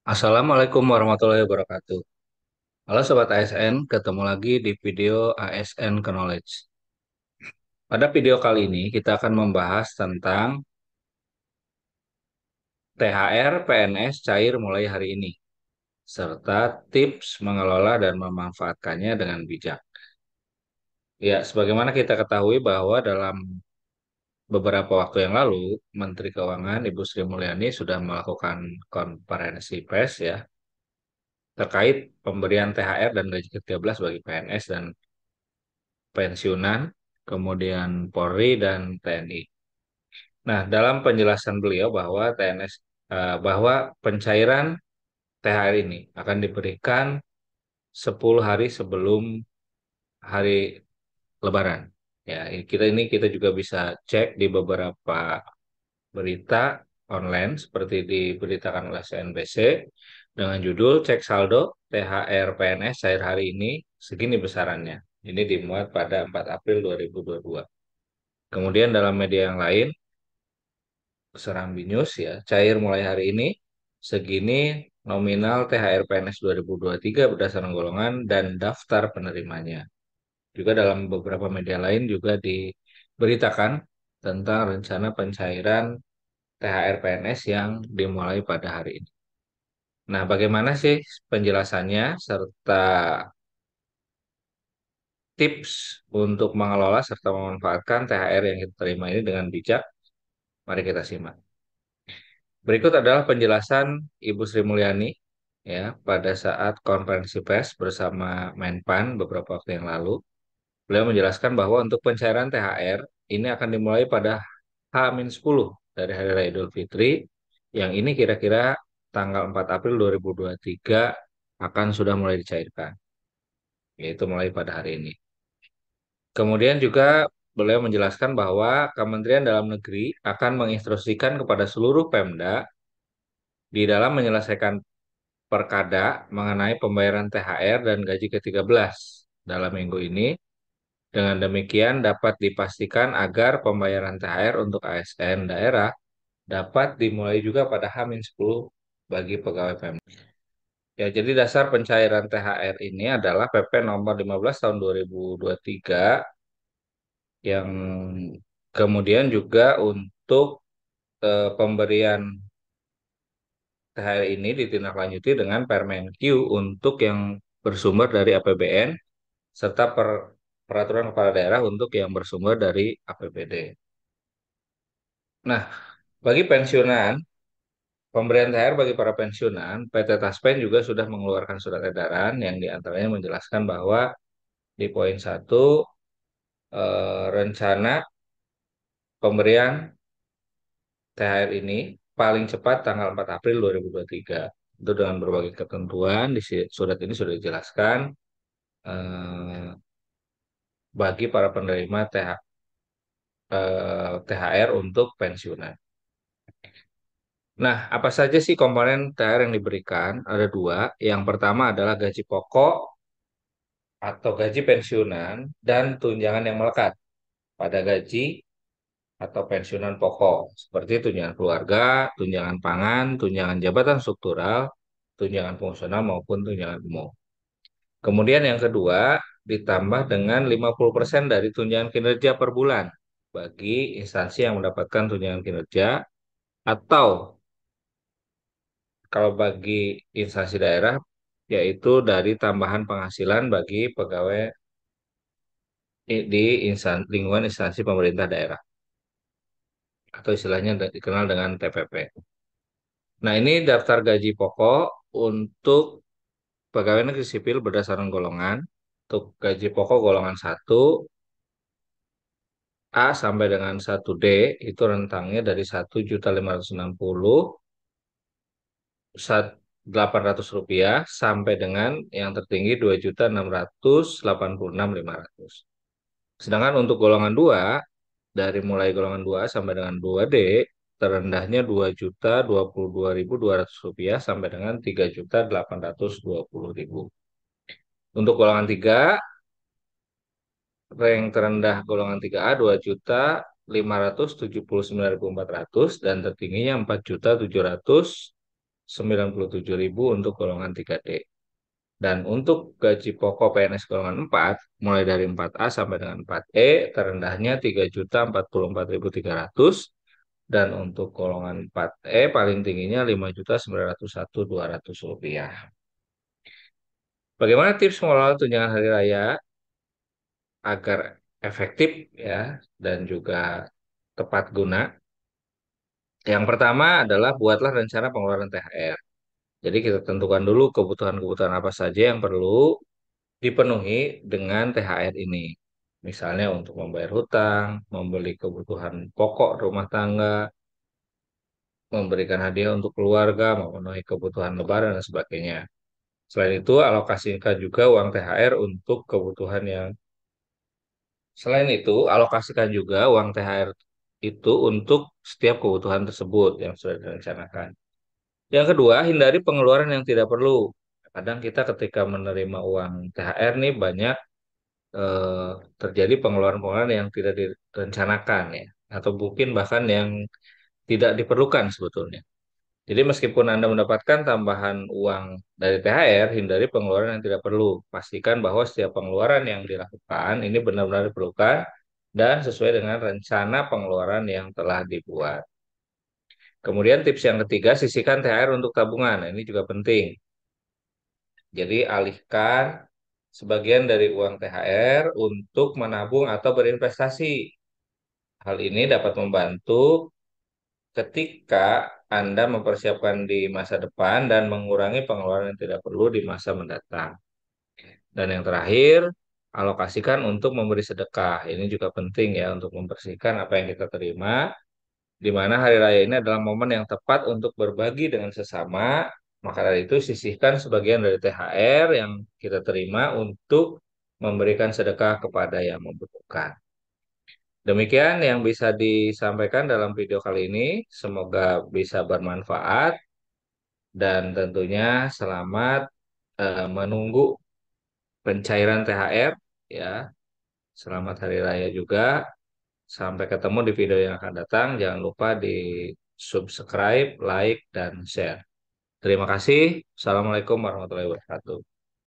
Assalamualaikum warahmatullahi wabarakatuh. Halo Sobat ASN, ketemu lagi di video ASN Knowledge. Pada video kali ini kita akan membahas tentang THR PNS cair mulai hari ini, serta tips mengelola dan memanfaatkannya dengan bijak. Ya, sebagaimana kita ketahui bahwa dalam beberapa waktu yang lalu, Menteri Keuangan Ibu Sri Mulyani sudah melakukan konferensi pers ya, terkait pemberian THR dan gaji ke-13 bagi PNS dan pensiunan, kemudian Polri dan TNI. Nah, dalam penjelasan beliau bahwa bahwa pencairan THR ini akan diberikan 10 hari sebelum hari Lebaran. Ya, kita juga bisa cek di beberapa berita online seperti diberitakan oleh CNBC dengan judul Cek Saldo THR PNS cair hari ini segini besarannya. Ini dimuat pada 4 April 2022. Kemudian dalam media yang lain, Serambi News ya, cair mulai hari ini, segini nominal THR PNS 2023 berdasarkan golongan dan daftar penerimanya. Juga dalam beberapa media lain juga diberitakan tentang rencana pencairan THR PNS yang dimulai pada hari ini. Nah, bagaimana sih penjelasannya serta tips untuk mengelola serta memanfaatkan THR yang kita terima ini dengan bijak? Mari kita simak. Berikut adalah penjelasan Ibu Sri Mulyani ya pada saat konferensi pers bersama Menpan beberapa waktu yang lalu. Beliau menjelaskan bahwa untuk pencairan THR ini akan dimulai pada H-10 dari Hari Raya Idul Fitri yang ini kira-kira tanggal 4 April 2023 akan sudah mulai dicairkan, yaitu mulai pada hari ini. Kemudian juga beliau menjelaskan bahwa Kementerian Dalam Negeri akan menginstruksikan kepada seluruh Pemda di dalam menyelesaikan Perkada mengenai pembayaran THR dan gaji ke-13 dalam minggu ini. Dengan demikian dapat dipastikan agar pembayaran THR untuk ASN daerah dapat dimulai juga pada H-10 bagi pegawai Pemda. Ya, jadi dasar pencairan THR ini adalah PP nomor 15 tahun 2023 yang kemudian juga untuk pemberian THR ini ditindaklanjuti dengan Permenq untuk yang bersumber dari APBN serta peraturan kepala daerah untuk yang bersumber dari APBD. Nah, bagi pensiunan, pemberian THR bagi para pensiunan, PT Taspen juga sudah mengeluarkan surat edaran yang diantaranya menjelaskan bahwa di poin 1 rencana pemberian THR ini paling cepat tanggal 4 April 2023. Itu dengan berbagai ketentuan di surat ini sudah dijelaskan eh, bagi para penerima THR untuk pensiunan. Nah, apa saja sih komponen THR yang diberikan? Ada dua. Yang pertama adalah gaji pokok atau gaji pensiunan dan tunjangan yang melekat pada gaji atau pensiunan pokok, seperti tunjangan keluarga, tunjangan pangan, tunjangan jabatan struktural, tunjangan fungsional maupun tunjangan umum. Kemudian yang kedua, ditambah dengan 50% dari tunjangan kinerja per bulan bagi instansi yang mendapatkan tunjangan kinerja atau kalau bagi instansi daerah yaitu dari tambahan penghasilan bagi pegawai di lingkungan instansi pemerintah daerah atau istilahnya dikenal dengan TPP. Nah, ini daftar gaji pokok untuk pegawai negeri sipil berdasarkan golongan. Untuk gaji pokok golongan 1A sampai dengan 1D itu rentangnya dari 1.560.800 rupiah sampai dengan yang tertinggi 2.686.500. Sedangkan untuk golongan 2 dari mulai golongan 2 sampai dengan 2D terendahnya 2.022.200 rupiah sampai dengan 3.820.000. Untuk golongan 3, rank terendah golongan 3A 2.579.400 dan tertingginya 4.700 97.000 untuk golongan 3D. Dan untuk gaji pokok PNS golongan 4, mulai dari 4A sampai dengan 4E, terendahnya 3.044.300. Dan untuk golongan 4E paling tingginya 5.901.200 rupiah. Bagaimana tips mengelola tunjangan hari raya agar efektif ya dan juga tepat guna? Yang pertama adalah buatlah rencana pengeluaran THR. Jadi kita tentukan dulu kebutuhan-kebutuhan apa saja yang perlu dipenuhi dengan THR ini. Misalnya untuk membayar hutang, membeli kebutuhan pokok rumah tangga, memberikan hadiah untuk keluarga, memenuhi kebutuhan lebaran dan sebagainya. Selain itu, alokasikan juga uang THR untuk kebutuhan yang Selain itu, alokasikan juga uang THR itu untuk setiap kebutuhan tersebut yang sudah direncanakan. Yang kedua, hindari pengeluaran yang tidak perlu. Kadang kita ketika menerima uang THR nih banyak eh, terjadi pengeluaran-pengeluaran yang tidak direncanakan ya, atau mungkin bahkan yang tidak diperlukan sebetulnya. Jadi meskipun Anda mendapatkan tambahan uang dari THR, hindari pengeluaran yang tidak perlu. Pastikan bahwa setiap pengeluaran yang dilakukan ini benar-benar diperlukan dan sesuai dengan rencana pengeluaran yang telah dibuat. Kemudian tips yang ketiga, sisihkan THR untuk tabungan. Nah, ini juga penting. Jadi alihkan sebagian dari uang THR untuk menabung atau berinvestasi. Hal ini dapat membantu ketika Anda mempersiapkan di masa depan dan mengurangi pengeluaran yang tidak perlu di masa mendatang. Dan yang terakhir, alokasikan untuk memberi sedekah. Ini juga penting ya untuk membersihkan apa yang kita terima, di mana hari raya ini adalah momen yang tepat untuk berbagi dengan sesama. Maka dari itu sisihkan sebagian dari THR yang kita terima untuk memberikan sedekah kepada yang membutuhkan. Demikian yang bisa disampaikan dalam video kali ini. Semoga bisa bermanfaat dan tentunya selamat menunggu pencairan THR ya. Selamat Hari Raya juga. Sampai ketemu di video yang akan datang. Jangan lupa di subscribe, like, dan share. Terima kasih. Assalamualaikum warahmatullahi wabarakatuh.